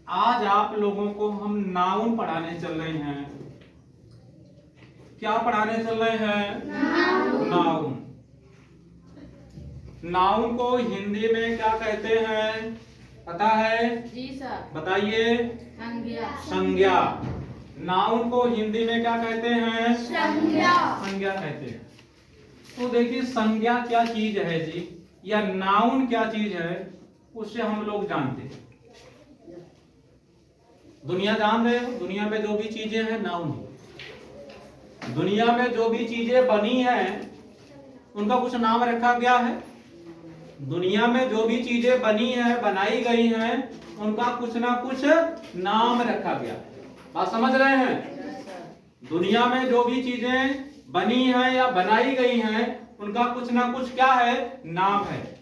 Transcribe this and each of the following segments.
आज आप लोगों को हम नाउन पढ़ाने चल रहे हैं। क्या पढ़ाने चल रहे हैं? नाउन। नाउन को हिंदी में क्या कहते हैं पता है? जी सर। बताइए। संज्ञा। संज्ञा। नाउन को हिंदी में क्या कहते हैं? संज्ञा। संज्ञा कहते हैं। तो देखिए संज्ञा क्या चीज है जी, या नाउन क्या चीज है, उससे हम लोग जानते हैं। दुनिया जान रहे हो, दुनिया में जो भी चीजें हैं नाउन है। दुनिया में जो भी चीजें बनी हैं उनका कुछ नाम रखा गया है। दुनिया में जो भी चीजें बनी हैं, बनाई गई हैं, उनका कुछ ना कुछ नाम रखा गया है। बात समझ रहे हैं? दुनिया में जो भी चीजें बनी हैं या बनाई गई हैं, उनका कुछ ना कुछ क्या है? नाम है।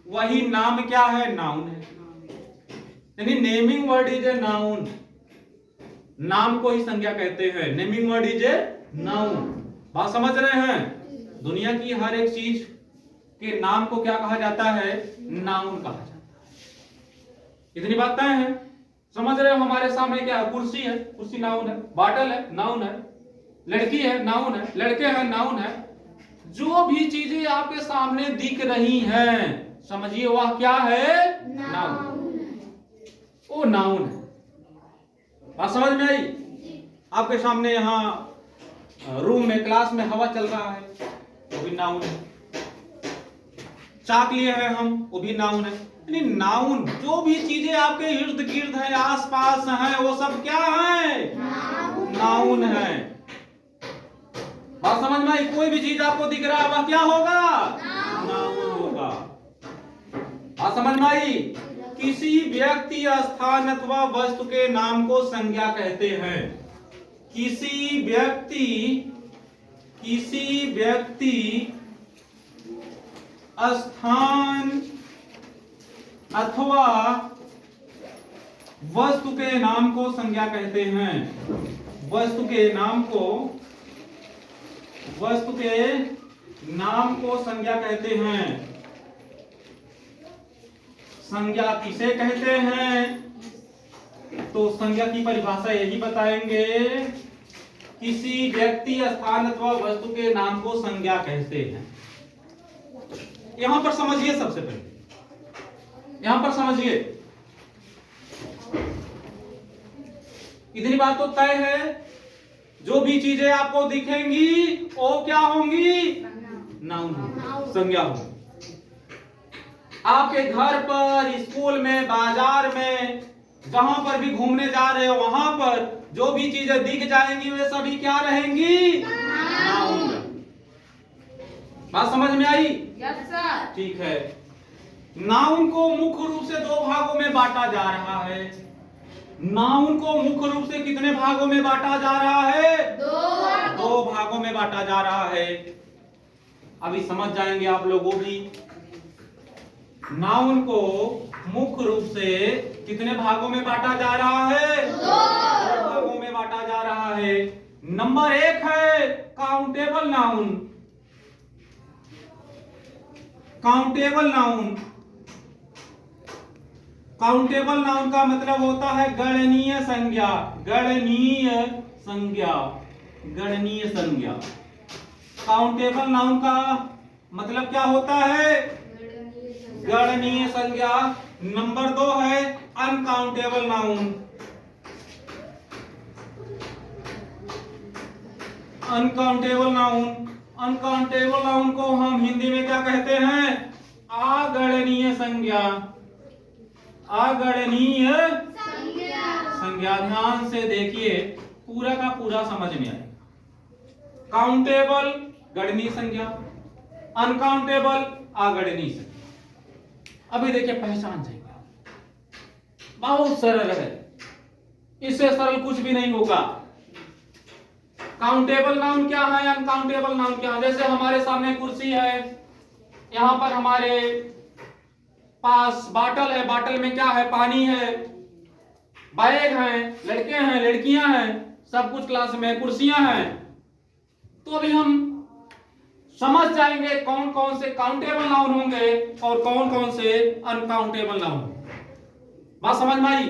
वही नाम क्या है? नाउन है। यानी naming word is a noun. नाम को ही संज्ञा कहते हैं। Naming word is a noun. बात समझ रहे हैं? दुनिया की हर एक चीज के नाम को क्या कहा जाता है? नाउन कहा जाता है। इतनी बात तय है। समझ रहे हो? हमारे सामने क्या है? कुर्सी है, कुर्सी नाउन है। बॉटल है, नाउन है। लड़की है, नाउन है। लड़के हैं, नाउन है। जो भी चीजें आपके सामने दिख रही हैं, समझिए वह क्या है? नाउन। वो नाउन है। बात समझ में आई? आपके सामने यहाँ रूम में, क्लास में हवा चल रहा है, वो भी नाउन है। चाक लिए हैं हम, वो भी नाउन है। यानी नाउन, जो भी चीजें आपके इर्द गिर्द है, आसपास हैं, वो सब क्या है? नाउन है। बात समझ में आई? कोई भी चीज आपको दिख रहा है वह क्या होगा? नाउन होगा। बात समझ में आई? किसी व्यक्ति, स्थान अथवा वस्तु के नाम को संज्ञा कहते हैं। किसी व्यक्ति, स्थान अथवा वस्तु के नाम को संज्ञा कहते हैं। वस्तु के नाम को संज्ञा कहते हैं। संज्ञा किसे कहते हैं? तो संज्ञा की परिभाषा यही बताएंगे। किसी व्यक्ति, स्थान अथवा वस्तु के नाम को संज्ञा कहते हैं। यहां पर समझिए, सबसे पहले यहां पर समझिए, इतनी बात तो तय है, जो भी चीजें आपको दिखेंगी वो क्या होंगी? नाउन होंगी, संज्ञा होंगी। आपके घर पर, स्कूल में, बाजार में, जहां पर भी घूमने जा रहे हो, वहां पर जो भी चीजें दिख जाएंगी वे सभी क्या रहेंगी? नाउन। बात समझ में आई? Yes sir. ठीक है। नाउन को मुख्य रूप से दो भागों में बांटा जा रहा है। नाउन को मुख्य रूप से कितने भागों में बांटा जा रहा है? दो भागों में बांटा जा रहा है। अभी समझ जाएंगे आप लोगों भी। नाउन को मुख्य रूप से कितने भागों में बांटा जा रहा है? दो भागों में बांटा जा रहा है। नंबर एक है countable noun. Countable noun. Countable noun का मतलब होता है गणनीय संज्ञा। गणनीय संज्ञा। गणनीय संज्ञा। काउंटेबल नाउन का मतलब क्या होता है? गणनीय संज्ञा। नंबर दो है uncountable noun. Uncountable noun. Uncountable noun को हम हिंदी में क्या कहते हैं? अगणनीय संज्ञा। अगणनीय संज्ञा। ध्यान से देखिए, पूरा का पूरा समझ में आएगा। काउंटेबल गणनीय संज्ञा, अनकाउंटेबल अगणनीय संज्ञा। अभी देखिए, पहचान जाएगा। बहुत सरल है, इससे सरल कुछ भी नहीं होगा। काउंटेबल नाउन क्या है, अनकाउंटेबल नाउन क्या है? जैसे हमारे सामने कुर्सी है, यहां पर हमारे पास बॉटल है, बॉटल में क्या है? पानी है। बैग है, लड़के हैं, लड़कियां हैं, सब कुछ क्लास में, कुर्सियां हैं। तो अभी हम समझ जाएंगे कौन कौन से काउंटेबल नाउन होंगे और कौन कौन से अनकाउंटेबल नाउन। बात समझ में आई?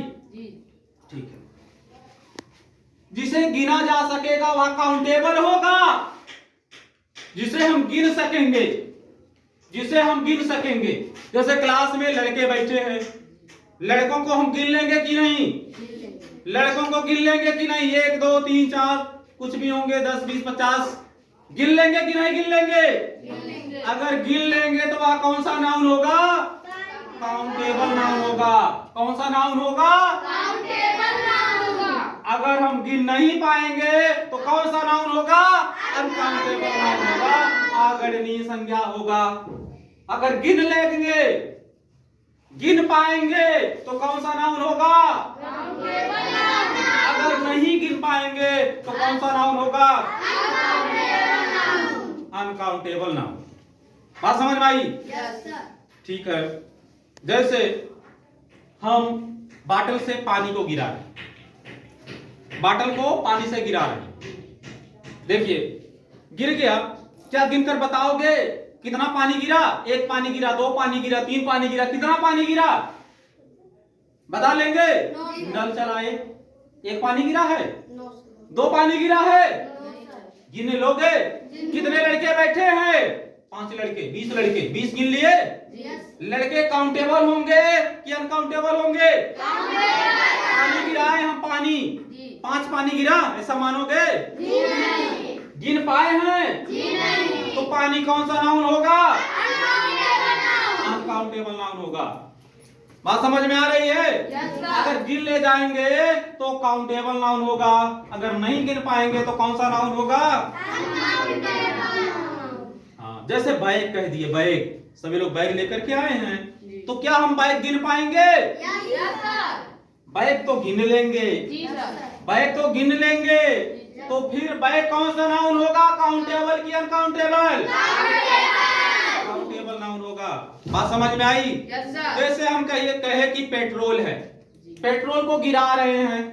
ठीक है। जिसे गिना जा सकेगा वह काउंटेबल होगा, जिसे हम गिन सकेंगे, जिसे हम गिन सकेंगे। जैसे क्लास में लड़के बैठे हैं, लड़कों को हम गिन लेंगे कि नहीं? लड़कों को गिन लेंगे कि नहीं? 1 2 3 4 कुछ भी होंगे, 10 20 50 गिन लेंगे कि नहीं गिन लेंगे? अगर गिन लेंगे तो वह कौन सा नाउन होगा? काउंटेबल नाउन होगा। कौन सा नाउन होगा? काउंटेबल नाउन होगा। अगर हम गिन नहीं पाएंगे तो कौन सा नाउन होगा? अनकाउंटेबल नाउन होगा, अगणनीय संज्ञा होगा। अगर गिन लेंगे, गिन पाएंगे तो कौन सा नाउन होगा? Countable noun. अगर नहीं गिन पाएंगे तो कौन सा नाउन होगा? Uncountable noun. बात समझ में आई? Yes sir. ठीक है। जैसे हम बाटल से पानी को गिरा रहे, बाटल को पानी से गिरा रहे, देखिए गिर गया, क्या गिनकर बताओगे कितना पानी गिरा? 1 पानी गिरा, 2 पानी गिरा, 3 पानी गिरा, कितना पानी गिरा बता लेंगे? नल चलाए, 1 पानी गिरा है, 2 पानी गिरा है, गिन लोगे? कितने लड़के बैठे हैं? 5 लड़के, 20 लड़के, 20 गिन लिए? लड़के काउंटेबल होंगे कि अनकाउंटेबल होंगे? पानी गिराए हम, पानी 5 पानी गिरा, ऐसा मानोगे? गिन पाए हैं तो पानी कौन सा नाउन होगा? अनकाउंटेबल नाउन होगा। बात समझ में आ रही है? अगर गिन ले जाएंगे तो काउंटेबल नाउन होगा, अगर नहीं गिन पाएंगे तो कौन सा नाउन होगा? हाँ, जैसे बैग कह दिए, बैग, सभी लोग बैग लेकर के आए हैं, तो क्या हम बैग गिन पाएंगे? बैग तो गिन लेंगे, बैग तो गिन लेंगे, तो फिर बैग कौन सा नाउन होगा? काउंटेबल की अनकाउंटेबल? काउंटेबल नाउन होगा। बात समझ में आई? जैसे हम कहे कि पेट्रोल है, पेट्रोल को गिरा रहे हैं,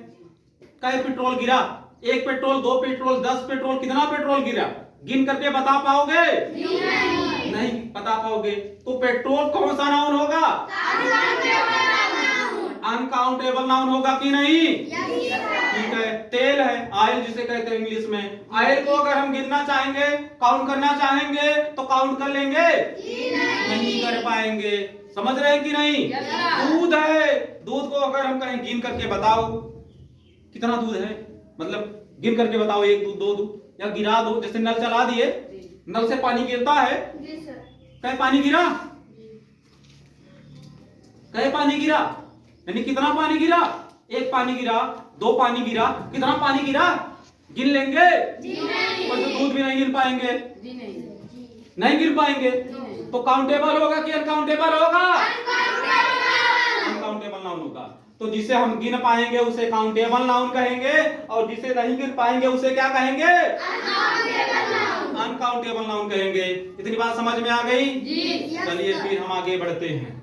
कहे पेट्रोल गिरा, 1 पेट्रोल, 2 पेट्रोल, 10 पेट्रोल, कितना पेट्रोल गिरा? गिन करके बता पाओगे? नहीं बता पाओगे। तो पेट्रोल कौन सा नाउन होगा? अनकाउंटेबल नाउन होगा कि नहीं? ठीक है। तेल है, ऑयल जिसे कहते हैं इंग्लिश में, ऑयल को अगर हम गिनना चाहेंगे, काउंट करना चाहेंगे तो काउंट कर लेंगे? नहीं कर पाएंगे। समझ रहे हैं कि नहीं? दूध है, दूध को अगर हम कहें गिन करके बताओ कितना दूध है, मतलब गिन करके बताओ, 1 दूध, 2 दूध, या गिरा दो। जैसे नल चला दिए, नल से पानी गिरता है, कहीं पानी गिरा, कहीं पानी गिरा, यानी कितना पानी गिरा? 1 पानी गिरा, 2 पानी गिरा, कितना पानी गिरा? गिन लेंगे? तो दूध भी नहीं गिन पाएंगे, नहीं गिन पाएंगे, तो काउंटेबल होगा कि अनकाउंटेबल होगा? अनकाउंटेबल नाउन होगा। तो जिसे हम गिन पाएंगे उसे काउंटेबल नाउन कहेंगे, और जिसे नहीं गिन पाएंगे उसे क्या कहेंगे? अनकाउंटेबल नाउन कहेंगे। इतनी बात समझ में आ गई? चलिए फिर हम आगे बढ़ते हैं।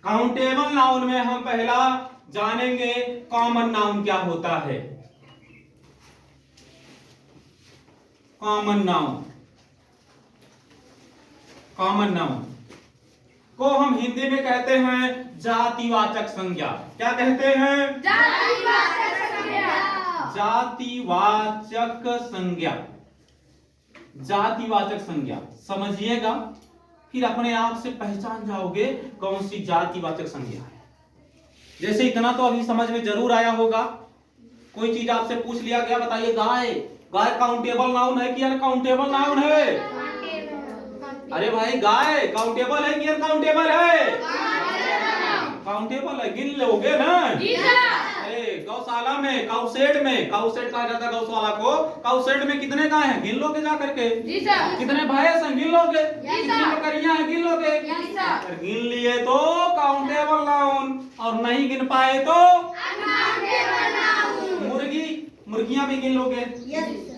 काउंटेबल नाउन में हम पहला जानेंगे कॉमन नाउन क्या होता है। कॉमन नाउन, कॉमन नाउन को हम हिंदी में कहते हैं जातिवाचक संज्ञा। क्या कहते हैं? जातिवाचक संज्ञा। जातिवाचक संज्ञा समझिएगा, फिर अपने आप से पहचान जाओगे कौन सी जातिवाचक संज्ञा है। जैसे इतना तो अभी समझ में जरूर आया होगा, कोई चीज आपसे पूछ लिया गया, बताइए गाय, गाय काउंटेबल नाउन है कि अनकाउंटेबल नाउन है? अरे भाई गाय काउंटेबल है कि अनकाउंटेबल है? काउंटेबल है, गिन लोगे ना? अरे गौशाला में, काउसेड में, काउसेड कहा जाता है गौशाला को, काउसेड में कितने गाय हैं गिन लोगे जा करके? कितने भैंस हैं गिन लोगे? कितनी बकरियां हैं गिन लोगे? गिन लिए तो काउंटेबल नाउन, और नहीं गिन पाए तो मुर्गी, मुर्गियां भी गिन लोगे,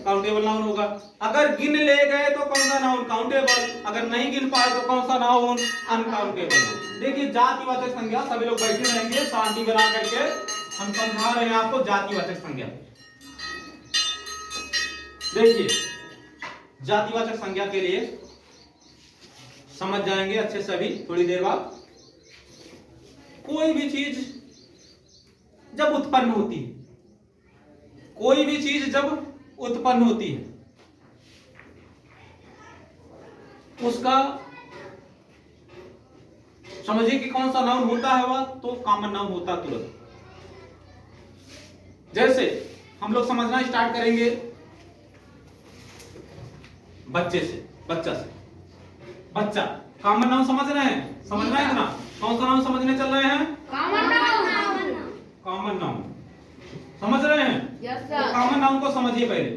काउंटेबल नाउन होगा। अगर गिन ले गए तो कौन सा नाउन? काउंटेबल। अगर नहीं गिन पाए तो कौन सा नाउन? अनकाउंटेबल। देखिए जातिवाचक संज्ञा, सभी लोग बैठे रहेंगे शांति बना करके, हम समझा रहे हैं आपको जातिवाचक संज्ञा। देखिए जातिवाचक संज्ञा के लिए समझ जाएंगे अच्छे से अभी थोड़ी देर बाद। कोई भी चीज जब उत्पन्न होती है, कोई भी चीज जब उत्पन्न होती है उसका समझिए कि कौन सा नाउन होता है वह, तो कॉमन नाउन होता है तुरंत। जैसे हम लोग समझना स्टार्ट करेंगे बच्चे से, बच्चा से। बच्चा कॉमन नाउन समझ रहे हैं? समझ रहे हैं ना? कौन सा नाउन समझने चल रहे हैं? Common noun. कॉमन नाउन समझ रहे हैं? यस तो सर। कॉमन नाउन को समझिए पहले।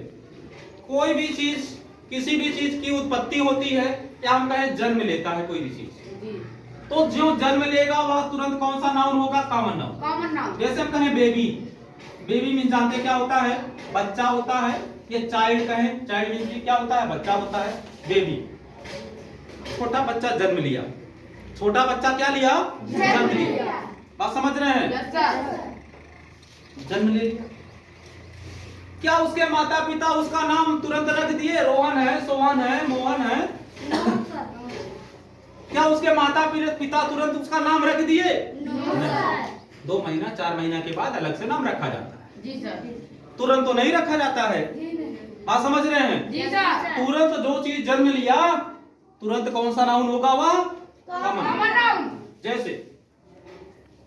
कोई भी चीज, किसी भी चीज की उत्पत्ति होती है या हम कहें जन्म लेता है कोई भी चीज, तो जो जन्म लेगा वह तुरंत कौन सा नाउन होगा? Common noun. Common noun. जैसे हम कहें बेबी, बेबी मीन जानते हैं क्या होता है? बच्चा होता है। ये चाइल्ड कहें, चाइल्ड मीन क्या होता है? बच्चा होता है। बेबी छोटा बच्चा जन्म लिया, छोटा बच्चा क्या लिया? जन्म लिया। बात समझ रहे हैं? Yes sir. जन्म ले लिया, क्या उसके माता पिता उसका नाम तुरंत रख दिए? रोहन है, सोहन है, मोहन है? क्या उसके माता पिता तुरंत उसका नाम रख दिए? 2 महीना 4 महीना के बाद अलग से नाम रखा जाता है। जी सर। तुरंत तो नहीं रखा जाता है। बात समझ रहे हैं? जी सर। तुरंत जो चीज जन्म लिया तुरंत कौन सा नाउन होगा? वह कॉमन नाउन। जैसे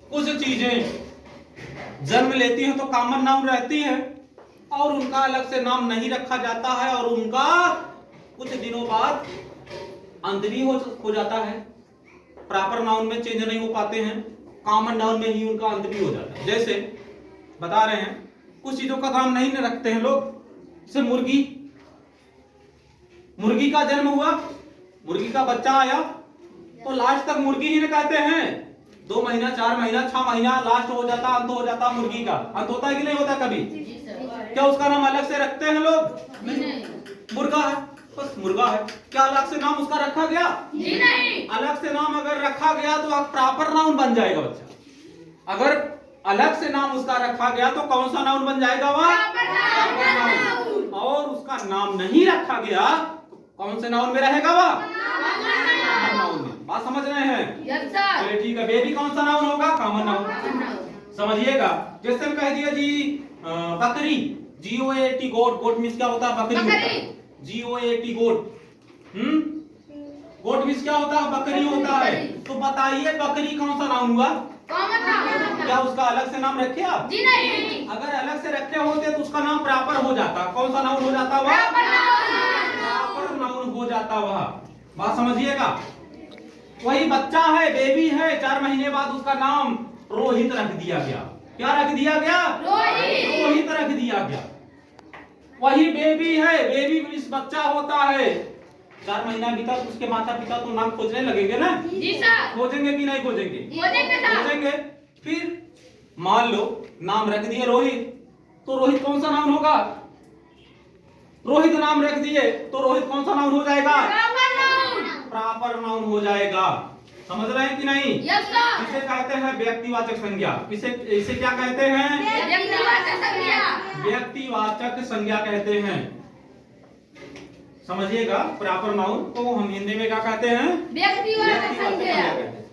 कुछ चीजें जन्म लेती हैं तो कॉमन नाउन रहती है और उनका अलग से नाम नहीं रखा जाता है और उनका कुछ दिनों बाद अंत भी हो जाता है। प्रॉपर नाउन में चेंज नहीं हो पाते हैं, कॉमन नाउन में ही उनका अंत भी हो जाता है। जैसे बता रहे हैं कुछ चीजों का नाम नहीं रखते हैं लोग, जैसे मुर्गी, मुर्गी का जन्म हुआ, मुर्गी का बच्चा आया तो लास्ट तक मुर्गी ही न कहते हैं। 2 महीना 4 महीना 6 महीना लास्ट हो जाता, अंत हो जाता मुर्गी का। अंत होता है कि नहीं होता कभी? जी सर। क्या उसका नाम अलग से रखते हैं लोग? नहीं। मुर्गा है, बस मुर्गा है। क्या अलग से नाम उसका रखा गया? जी नहीं। अलग से नाम अगर रखा गया तो प्रॉपर नाउन बन जाएगा बच्चा। अगर अलग से नाम उसका रखा गया तो कौन सा नाउन बन जाएगा? वह प्रॉपर नाउन। और उसका नाम नहीं रखा गया कौन से नाउन में रहेगा? वह कॉमन नाउन में। बात समझ रहे हैं? Yes sir. चलिए ठीक है। बेबी कौन सा नाउन होगा? Common noun. समझिएगा। जैसे हम कह दिया जी बकरी, GOAT गोट, गोट मीन्स क्या होता है? बकरी। GOAT गोट। गोट मीन्स क्या होता है? बकरी होता है। तो बताइए बकरी कौन सा नाउन हुआ? Common noun. क्या उसका अलग से नाम रखे आप? जी नहीं। अगर अलग से रखे होते तो उसका नाम प्रॉपर हो जाता। कौन सा नाउन हो जाता? वह प्रॉपर नाउन हो जाता वह। बात समझिएगा। वही बच्चा है, बेबी है, 4 महीने बाद उसका नाम रोहित रख दिया गया। क्या रख दिया गया? रोहित रख दिया गया। वही बेबी है, बेबी मीन्स बच्चा होता है। 4 महीना बीता तो उसके माता पिता तो नाम खोजने लगेंगे ना? जी सर। खोजेंगे कि नहीं खोजेंगे? खोजेंगे सर। खोजेंगे। फिर मान लो नाम रख दिए रोहित, तो रोहित कौन सा नाम होगा? रोहित नाम रख दिए तो रोहित कौन सा नाउन हो जाएगा? Common noun. प्रॉपर नाउन हो जाएगा। समझ रहे हैं कि नहीं? Yes sir. इसे कहते हैं व्यक्तिवाचक संज्ञा। इसे क्या कहते हैं? व्यक्तिवाचक संज्ञा। व्यक्तिवाचक संज्ञा कहते हैं। समझिएगा। प्रॉपर नाउन को हम हिंदी में क्या कहते हैं? व्यक्तिवाचक संज्ञा। कहते हैं।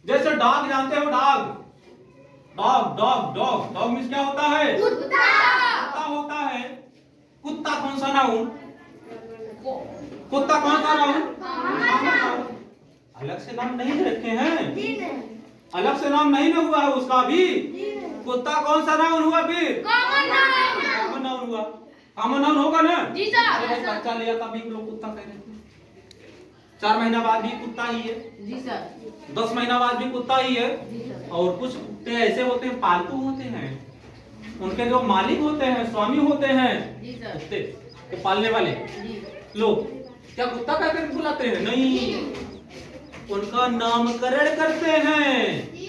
जैसे डॉग जानते हो? Dog, dog dog dog dog means क्या होता है? कुत्ता। कुत्ता होता है। कुत्ता कौन सा नाउन? कुत्ता कौन सा नाउन? अलग से नाम नहीं रखे हैं, अलग से नाम नहीं ना हुआ है उसका भी। कुत्ता कौन सा नाउन हुआ? फिर कॉमन नाउन। कॉमन नाउन हुआ। कॉमन नाउन होगा ना? जी सर। अरे बच्चा लिया तभी लोग कुत्ता कह रहे थे। 4 महीना बाद भी कुत्ता ही है, जी सर। 10 महीना बाद भी कुत्ता ही है। जी सर। और कुछ कुत्ते ऐसे होते हैं, पालतू होते हैं, उनके जो मालिक होते हैं, स्वामी होते हैं जी सर। कुत्ते को पालने वाले जी। लोग, क्या कुत्ता कहकर बुलाते हैं? नहीं, उनका नामकरण करते हैं, जी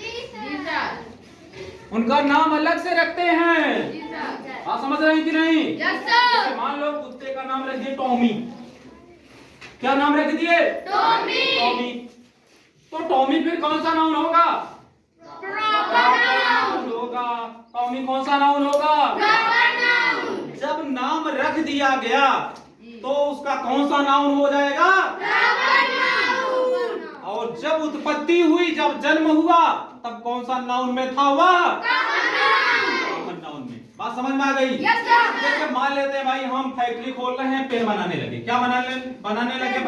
सर। उनका नाम अलग से रखते हैं। जी सर। आप समझ रहे हैं कि नहीं? Yes sir. जैसे मान लो कुत्ते का नाम रख दिए टॉमी। क्या नाम रख दिए? टॉमी। टॉमी। तो टॉमी फिर कौन सा नाउन होगा? Proper noun. होगा। टॉमी कौन सा नाउन होगा? Proper noun. जब नाम रख दिया गया तो उसका कौन सा नाउन हो जाएगा? Proper noun. और जब उत्पत्ति हुई, जब जन्म हुआ, तब कौन सा नाउन में था? वह कॉमन नाउन। बात समझ में आ गई? Yes, sir. जैसे मान लेते हैं भाई हम फैक्ट्री खोल रहे हैं, पेन बनाने लगे। क्या बनाने लगे? बनवाने लगे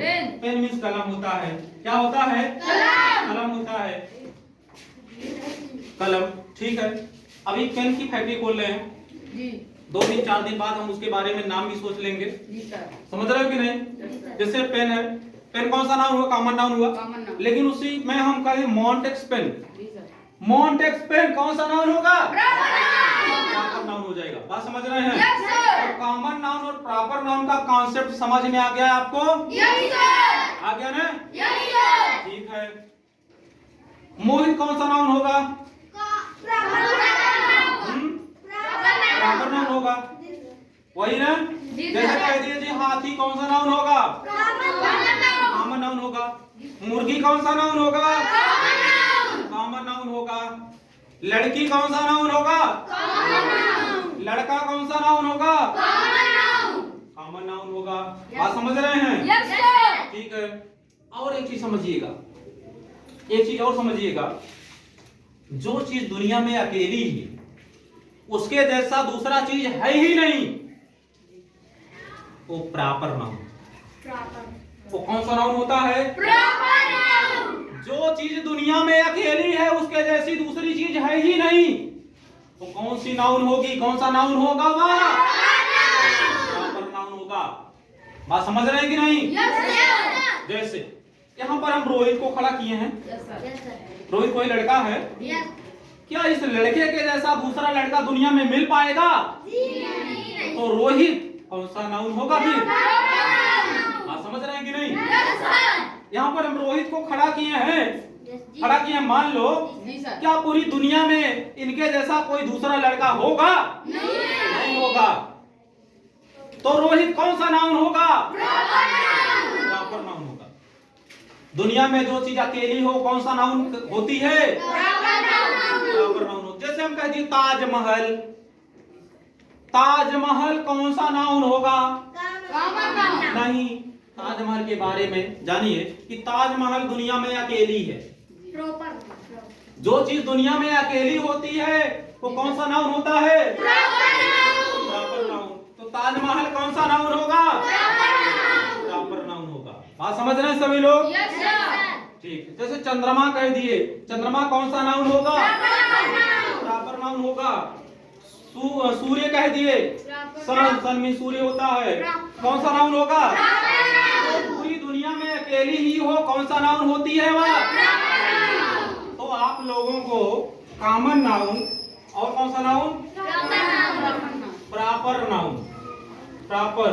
पेन। पेन मीन्स कलम होता है। क्या होता है? कलम होता है। कलम, ठीक है। अभी पेन की फैक्ट्री खोल रहे हैं जी 2 दिन 4 दिन बाद हम उसके बारे में नाम भी सोच लेंगे। जी सर। समझ रहे हो कि नहीं? Yes, sir. जैसे पेन है, पेन कौन सा नाउन हुआ? कॉमन नाउन हुआ। Common noun. लेकिन उसी में हम कहें मॉन्टेक्स पेन, जी सर। मॉन्टेक्स पेन कौन सा नाउन होगा? Proper noun. प्रॉपर नाउन हो जाएगा। बात समझ रहे हैं? Yes, sir. और कॉमन नाउन और प्रॉपर नाउन का कॉन्सेप्ट समझ में आ गया आपको? Yes, sir. आ गया ना? Yes, sir. ठीक है। मोहित कौन सा नाउन होगा? Proper noun. प्रॉपर नाउन होगा, वही ना? जी, जैसे सर। कह दिए जी हाथी कौन सा नाउन होगा? कॉमन नाउन होगा। मुर्गी कौन सा नाउन होगा? कॉमन नाउन होगा। लड़की कौन सा नाउन होगा? लड़का कौन सा नाउन होगा? कॉमन नाउन होगा। बात समझ रहे हैं? Yes, sir. ठीक है। और एक चीज समझिएगा, एक चीज और समझिएगा, जो चीज दुनिया में अकेली है उसके जैसा दूसरा चीज है ही नहीं, वो प्रॉपर नाउन। वो कौन सा नाउन होता है? Proper noun. जो चीज दुनिया में अकेली है उसके जैसी दूसरी चीज है ही नहीं, वो कौन सी नाउन होगी? कौन सा नाउन होगा? वह प्रॉपर नाउन होगा। बात समझ रहे हैं कि नहीं? Yes, sir. जैसे यहाँ पर हम रोहित को खड़ा किए हैं। Yes, sir. Yes, sir. Rohit कोई लड़का है, Yes. क्या इस लड़के के जैसा दूसरा लड़का दुनिया में मिल पाएगा? नहीं. तो रोहित कौन सा नाउन होगा फिर? Proper noun. आप समझ रहे हैं कि नहीं? Yes, sir. यहाँ पर हम रोहित को खड़ा किए हैं, Yes, जी. खड़ा किए हैं। मान लो जी सर। क्या पूरी दुनिया में इनके जैसा कोई दूसरा लड़का होगा? नहीं होगा। तो रोहित कौन सा नाउन होगा? Proper noun. प्रॉपर नाउन होगा। दुनिया में जो चीज अकेली हो कौन सा नाउन होती है? Proper noun. प्रॉपर नाउन हो। जैसे हम कहते हैं ताजमहल, ताजमहल कौन सा नाउन होगा? Common noun. नहीं। ताजमहल के बारे में जानिए कि ताजमहल दुनिया में अकेली है। Proper. जो चीज दुनिया में अकेली होती है वो कौन सा नाउन होता है? Proper noun. Proper noun. तो ताजमहल कौन सा नाउन होगा? Proper noun. प्रॉपर नाउन होगा। बात समझ रहे हैं सभी लोग? Yes, sir. ठीक। जैसे चंद्रमा कह दिए, चंद्रमा कौन सा नाउन होगा? Proper noun. प्रॉपर नाउन होगा। सूर्य कह दिए, सन में सूर्य होता है, कौन सा नाउन होगा? तो पूरी दुनिया में अकेली ही हो कौन सा नाउन होती है वह? तो आप लोगों को कॉमन नाउन और कौन सा noun? Proper noun, proper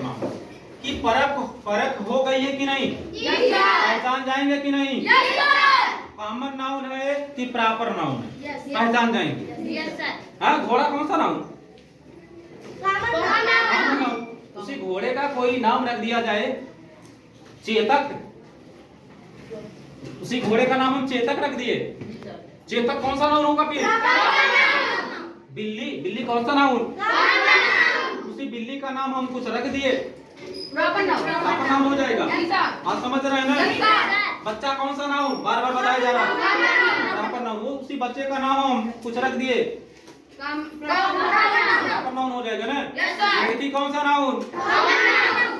noun की फर्क हो गई है कि नहीं? Yes, sir. पहचान जाएंगे कि नहीं? Yes, sir. कॉमन नाउन है कि प्रॉपर नाउन है? Yes, yes. पहचान जाएंगे। Yes, sir. हाँ, घोड़ा कौन सा noun? Common common noun. Noun. उसी घोड़े का कोई नाम रख दिया जाए चेतक, उसी घोड़े का नाम हम चेतक रख दिए, जी सर। चेतक कौन सा नाउन होगा फिर? बिल्ली, बिल्ली कौन सा नाउन? उसी बिल्ली का नाम हम कुछ रख दिए, Proper noun. प्रॉपर नाउन हो जाएगा। जी सर। आप समझ रहे हैं Yes, ना? sir. बच्चा कौन सा नाउन? बार बार बताया जा रहा है प्रॉपर नाउन। वो उसी बच्चे का नाम हम कुछ रख दिए, प्रॉपर नाउन हो जाएगा ना? Yes, sir. लड़की कौन सा नाउन?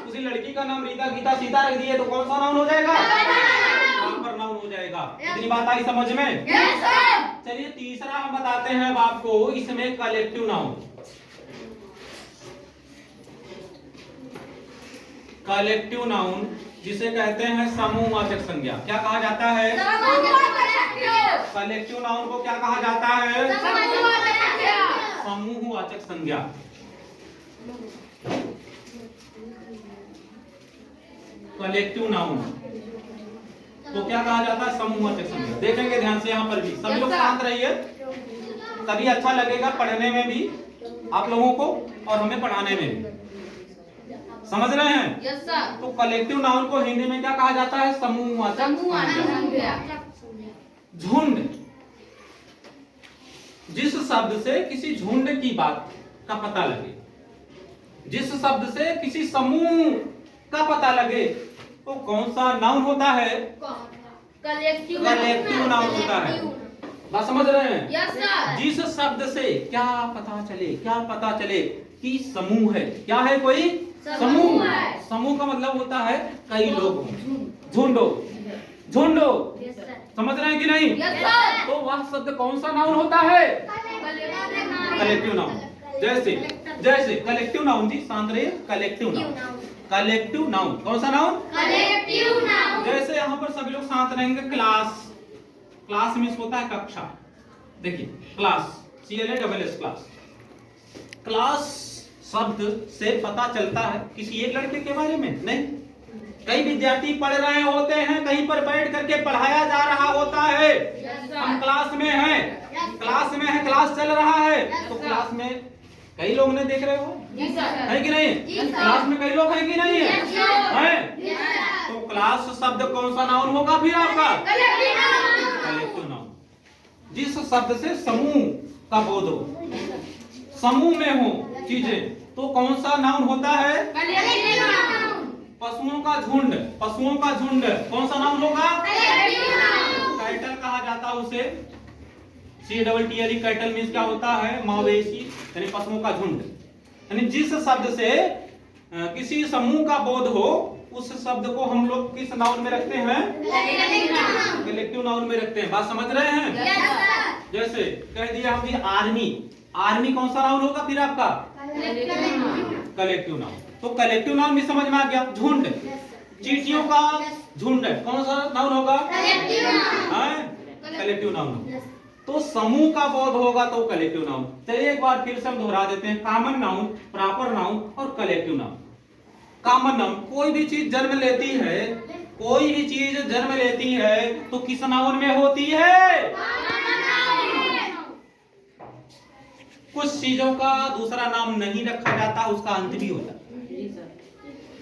उसी लड़की का नाम रीता, गीता, सीता रख दिए तो कौन सा नाउन हो जाएगा? प्रॉपर नाउन हो जाएगा। इतनी बात आई समझ में? Yes, sir. चलिए तीसरा हम बताते हैं अब आपको, इसमें कलेक्टिव नाउन। कलेक्टिव नाउन जिसे कहते हैं समूहवाचक संज्ञा। क्या कहा जाता है? कलेक्टिव नाउन को क्या कहा जाता है? समूहवाचक संज्ञा। कलेक्टिव नाउन तो क्या कहा जाता है? समूहवाचक संज्ञा। देखेंगे ध्यान से यहाँ पर भी, सभी लोग शांत रहिए, तभी अच्छा लगेगा पढ़ने में भी आप लोगों को और हमें पढ़ाने में भी। समझ रहे हैं? Yes, sir. तो कलेक्टिव नाउन को हिंदी में क्या कहा जाता है? समूहवाचक समूहवाचक संज्ञा। संज्ञा। झुंड, जिस शब्द से किसी झुंड की बात का पता लगे, जिस शब्द से किसी समूह का पता लगे, वो कौन सा नाउन होता है? कलेक्टिव कलेक्टिव नाउन होता है। बात समझ रहे हैं? Yes, sir. जिस शब्द से क्या पता चले कि समूह है। क्या है? कोई समूह है। समूह का मतलब होता है कई लोग हों, झुंडो झुंडो। Yes, sir. समझ रहे हैं कि नहीं? Yes, sir. तो वह शब्द कौन सा नाउन होता है? Collective collective noun. जैसे कलेक्टिव नाउन जी, शांत रहिए। कलेक्टिव नाउन, कलेक्टिव नाउन कौन सा नाउन? Collective noun. जैसे यहाँ पर सभी लोग साथ रहेंगे। क्लास, क्लास मीन्स होता है कक्षा। देखिए क्लास, CLASS क्लास। क्लास शब्द से पता चलता है किसी एक लड़के के बारे में नहीं। कई विद्यार्थी पढ़ रहे होते हैं, कहीं पर बैठ करके पढ़ाया जा रहा होता है। हम क्लास में हैं, क्लास चल रहा है, तो क्लास में कई लोग ने देख रहे हो Yes, sir. है कि नहीं? Yes, sir. क्लास में कई लोग हैं कि नहीं है? Yes, sir. हैं? Yes, sir. तो क्लास शब्द कौन सा नाउन होगा फिर आपका? Collective noun. Collective noun. जिस शब्द से समूह का बोध हो, समूह में हो चीजें, तो कौन सा नाउन होता है? Collective noun. पशुओं का झुंड कौन सा नाउन होगा? Collective noun. कैटल कहा जाता है उसे। CATTLE कैटल मीन्स क्या होता है? मवेशी, यानी पशुओं का झुंड। यानी जिस शब्द से किसी समूह का बोध हो, उस शब्द को हम लोग किस नाउन में रखते हैं? Collective noun. कलेक्टिव नाउन में रखते हैं। बात समझ रहे हैं? Yes, sir. जैसे कह दिया हम जी आर्मी कौन सा नाउन होगा फिर आपका? Collective noun. Collective noun. तो कलेक्टिव नाउन भी समझ में आ गया। झुंड, चींटियों का झुंड कौन सा नाउन होगा? Collective noun. Collective noun. तो समूह का बोध होगा तो कलेक्टिव नाउन। चलिए एक बार फिर से हम दोहरा देते हैं। कॉमन नाउन, प्रॉपर नाउन और कलेक्टिव नाउन। कॉमन नाउन, कोई भी चीज जन्म लेती है तो किस नाउन में होती है? कुछ चीजों का दूसरा नाम नहीं रखा जाता, उसका अंत भी होता है।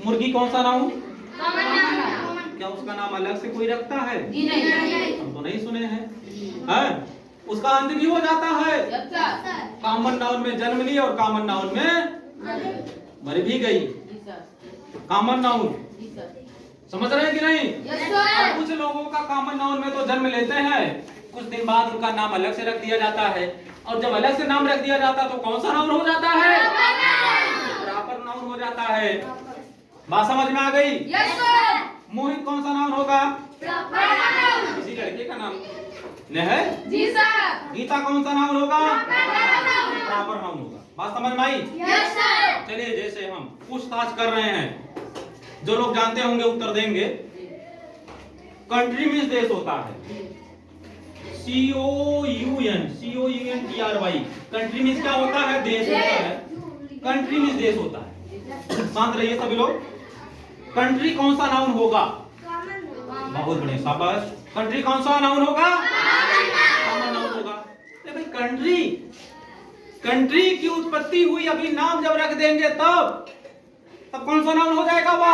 मुर्गी कौन सा नाउन? Common noun. क्या उसका नाम अलग से कोई रखता है? जी नहीं. हम तो नहीं सुने हैं। हैं? उसका अंत भी हो जाता है। Yes, sir. कॉमन नाउन में जन्म ली और कॉमन नाउन में मर भी गई। Yes, sir. Common noun Yes, sir. समझ रहे हैं कि नहीं? Yes, और sir. कुछ लोगों का कॉमन नाउन में तो जन्म लेते हैं, कुछ दिन बाद उनका नाम अलग से रख दिया जाता है, और जब अलग से नाम रख दिया जाता है तो कौन सा नाउन हो जाता है? प्रॉपर नाउन हो जाता है। बात समझ में आ गई? Yes, sir. मोहित कौन सा नाउन होगा? Proper noun. किसी लड़के का नाम ने है। जी sir. गीता कौन सा नाउन होगा? Proper noun. प्रॉपर नाउन होगा। बात समझ में आई? Yes, sir. चलिए जैसे हम पूछताछ कर रहे हैं, जो लोग जानते होंगे उत्तर देंगे। कंट्री मीन्स देश होता है। COUNTRY। कंट्री मीन्स क्या होता है? देश होता है। कंट्री मीन्स देश होता है। शांत रहिए सभी लोग। कंट्री कौन सा नाउन होगा? बहुत बढ़िया, शाबाश। कंट्री कौन सा नाउन होगा? कॉमन नाउन होगा। अरे भाई कंट्री की उत्पत्ति हुई, अभी नाम जब रख देंगे तब कौन सा नाउन हो जाएगा वह?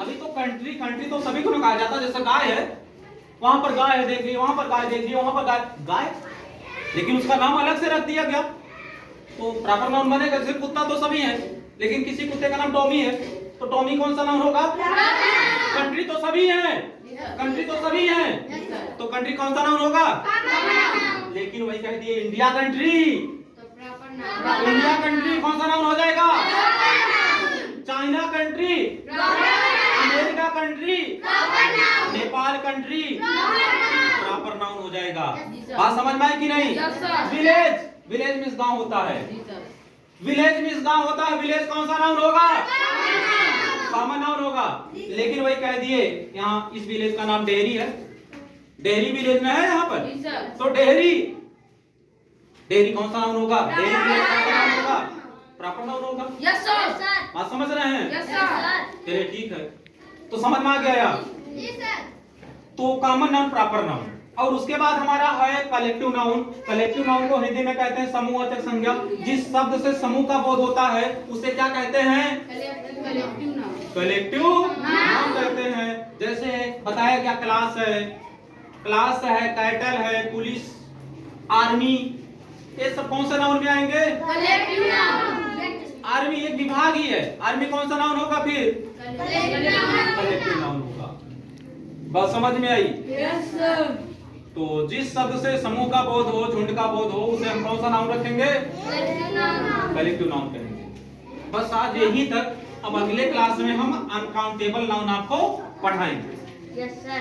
अभी तो कंट्री तो सभी को कहा जाता है। जैसे गाय है, वहां पर गाय है देख ली, वहां पर गाय देख ली, वहां पर गाय, लेकिन उसका नाम अलग से रख दिया गया तो प्रॉपर नाउन बनेगा। जैसे कुत्ता तो सभी है, लेकिन किसी कुत्ते का नाम टॉमी है, तो टॉमी कौन सा नाउन होगा? कंट्री तो सभी है, तो कंट्री कौन सा नाउन होगा? लेकिन वही कह दिए इंडिया कंट्री। इंडिया कंट्री कौन सा नाउन हो जाएगा? China country, America country, Nepal country proper noun हो जाएगा। बात समझ में आई कि नहीं? विलेज मीन्स गांव होता है। विलेज मीन्स गांव होता है। विलेज कौन सा नाउन होगा? कॉमन नाउन होगा। लेकिन वही कह दिए यहाँ इस विलेज का नाम डेहरी है। डेहरी विलेज में है यहाँ पर, तो डेहरी कौन सा नाउन होगा? डेहरी विलेज कौन सा नाउन होगा? प्रॉपर नाउन होगा। Yes, sir. बात समझ रहे हैं? Yes, sir. चलिए ठीक है, तो समझ में आ गया यार। तो कॉमन नाउन, प्रॉपर नाउन, और उसके बाद हमारा है कलेक्टिव नाउन। कलेक्टिव नाउन को हिंदी में कहते हैं समूहवाचक संज्ञा। जिस शब्द से समूह का बोध होता है उसे क्या कहते हैं? Collective noun. कलेक्टिव नाउन कहते हैं। जैसे बताया गया क्लास है, कैटल है, पुलिस, आर्मी, ये सब कौन सा नाउन में आएंगे? Collective noun. आर्मी एक विभाग ही है। आर्मी कौन सा नाउन होगा फिर? Collective noun. कलेक्टिव नाउन होगा। बात समझ में आई? Yes, sir. तो जिस शब्द से समूह का बोध हो, झुंड का बोध हो, उसे हम कौन सा नाउन रखेंगे? कलेक्टिव नाउन कहेंगे। बस आज यही तक। अब अगले क्लास में हम अनकाउंटेबल नाउन आपको पढ़ाएंगे। Yes sir.